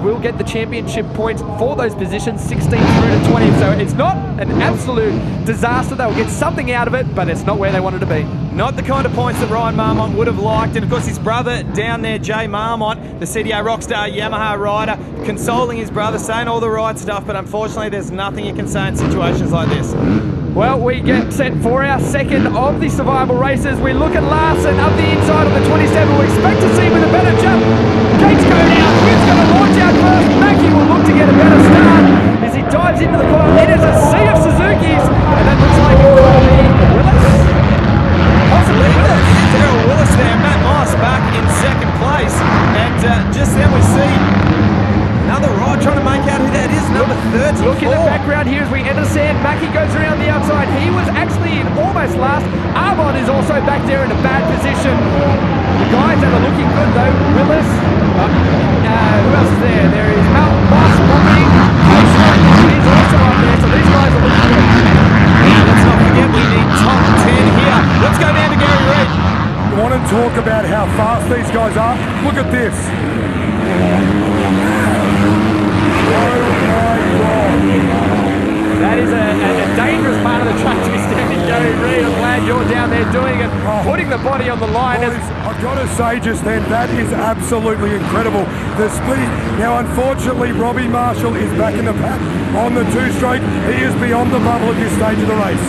will get the championship points for those positions, 16 through to 20. So it's not an absolute disaster. They'll get something out of it, but it's not where they wanted to be. Not the kind of points that Ryan Marmont would have liked. And of course his brother down there, Jay Marmont, the CDA Rockstar Yamaha rider, consoling his brother, saying all the right stuff, but unfortunately there's nothing you can say in situations like this. Well, we get set for our second of the survival races. We look at Larson up the inside of the 27. We expect to see with a better jump. Gates going out. Who's going to launch out first? Mackey will look to get a better start as he dives into the corner. It is a sea of Suzukis, and that looks like it will be Willis. Possibly Willis. Daryl Willis there. Matt Moss back in second place. And just then we see another ride trying to make out who that is, number 34. Look in the background here as we enter sand. Mackey goes around the outside. He was actually in almost last. Arbon is also back there in a bad position. The guys that are looking good though, Willis. Who else is there? There is Moss walking. He's also up there, so these guys are looking good. Let's not forget we need top 10 here. Let's go down to Gary Reid. You want to talk about how fast these guys are? Look at this. That is a dangerous part of the track to be standing, Gary Reid. I'm glad you're down there doing it, putting the body on the line. Boys, I've got to say just then, that is absolutely incredible. The speed. Now, unfortunately, Robbie Marshall is back in the pack on the two-stroke. He is beyond the bubble at this stage of the race.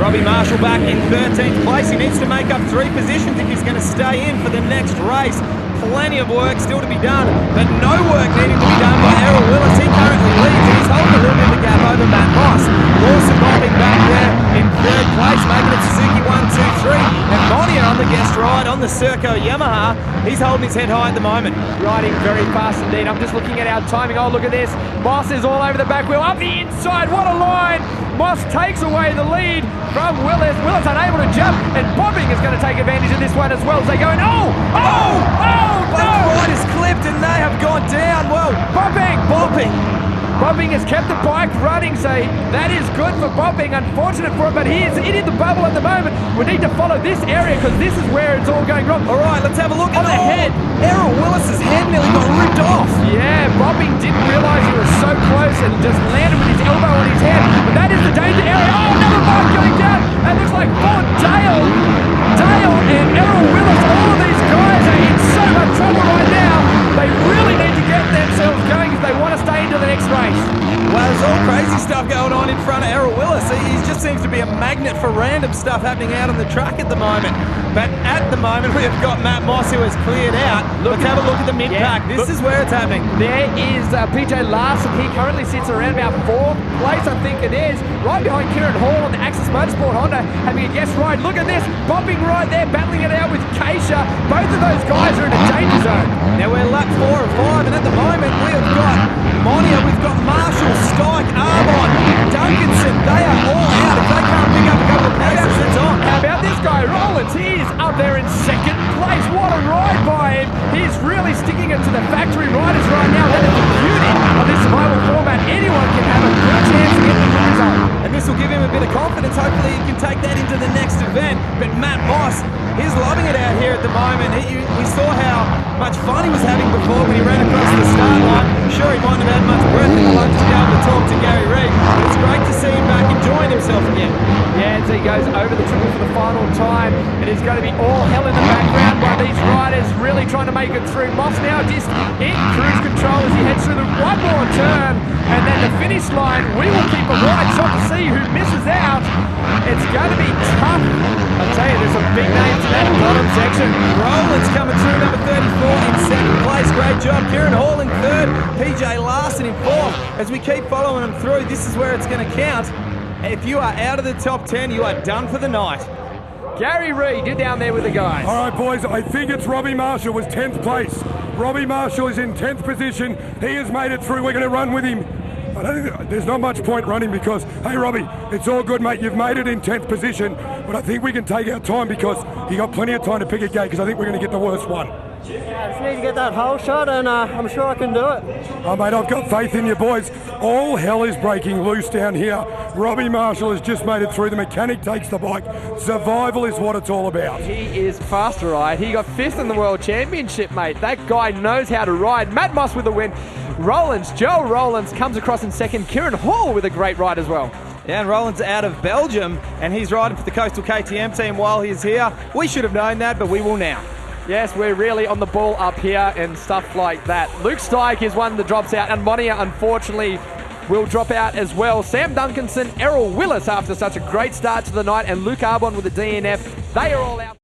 Robbie Marshall back in 13th place. He needs to make up 3 positions if he's going to stay in for the next race. Plenty of work still to be done, but no work needing to be done by Errol Willis. He currently leads and he's holding a little bit of the gap over Matt Moss. Lawson bobbing back there in 3rd place, making it Suzuki 1, 2, 3. And Monia on the guest ride on the Serco Yamaha. He's holding his head high at the moment. Riding very fast indeed. I'm just looking at our timing. Oh, look at this. Moss is all over the back wheel. Up the inside. What a line. Moss takes away the lead from Willis. Willis unable to jump, and Bobbing is going to take advantage of this one as well. So they're going, oh, no! Both riders clipped and they have gone down. Well, Bobbing has kept the bike running, so that is good for Bobbing. Unfortunate for him, but he is in the bubble at the moment. We need to follow this area because this is where it's all going wrong. All right, let's have a look at the head. Errol Willis's head nearly got ripped off. Yeah, Bobbing didn't realise he was so close and just landed with his elbow on his head. But that is the danger area. Oh, another bike going down. It looks like Dale and Errol Willis, all of these guys are in so much trouble right now. They really need to get themselves going if they want to stay into the next race. Well, there's all crazy stuff going on in front of Errol Willis. He just seems to be a magnet for random stuff happening out on the track at the moment. But at the moment, we've got Matt Moss who has cleared out. Let's have a look at the mid-pack. This is where it's happening. There is PJ Larson. He currently sits around about 4th place, I think it is. Right behind Kieran Hall on the Axis Motorsport Honda, having a guest ride. Look at this. Bobbing right there, battling it out with Keisha. Both of those guys are in a danger zone. Now we're lap 4 of 5, and at the moment, we have got Monia, we've got Marshall, Stike, Arbon, Duncanson. They are all out. If they can't pick up a couple of places, it's on. How about this guy, Rollins? He is up there in 2nd place. What a ride by him. He's really sticking it to the factory riders right now. That is the beauty of this survival format. Anyone can have a good chance to get the good result. And this will give him a bit of confidence. Hopefully he can take that into the next event. But Matt Moss, he's loving it out here at the moment. We saw how much fun he was having before when he ran across the start line. Sure, he might have had much breath in the lungs to be able to talk to Gary Reid, but it's great to see him back enjoying himself again. Yeah, as he goes over the triple for the final time, it is going to be all hell in the background by these riders really trying to make it through. Moss now just in cruise control as he heads through the one more turn, and then the finish line. We will keep a wide shot to see who misses out. It's going to be tough. I'll tell you, there's some big names in that bottom section. Rowland's coming through, number 34 in 2nd place. Great job. Kieran Hall in 3rd. PJ Larson in 4th. As we keep following them through, this is where it's going to count. If you are out of the top 10, you are done for the night. Gary Reid, you're down there with the guys. All right, boys, I think it's Robbie Marshall was 10th place. Robbie Marshall is in 10th position. He has made it through. We're going to run with him. I don't think there's not much point running because, hey, Robbie, it's all good, mate. You've made it in 10th position, but I think we can take our time because you got plenty of time to pick a gate because I think we're going to get the worst one. I just need to get that hole shot, and I'm sure I can do it. Oh, mate, I've got faith in you boys. All hell is breaking loose down here. Robbie Marshall has just made it through. The mechanic takes the bike. Survival is what it's all about. He is fast, right? He got 5th in the World Championship, mate. That guy knows how to ride. Matt Moss with the win. Joe Rollins comes across in second. Kieran Hall with a great ride as well. Yeah, and Roland's out of Belgium, and he's riding for the Coastal KTM team while he's here. We should have known that, but we will now. Yes, we're really on the ball up here and stuff like that. Luke Steig is one that drops out, and Monia, unfortunately, will drop out as well. Sam Duncanson, Errol Willis after such a great start to the night, and Luke Arbon with the DNF. They are all out.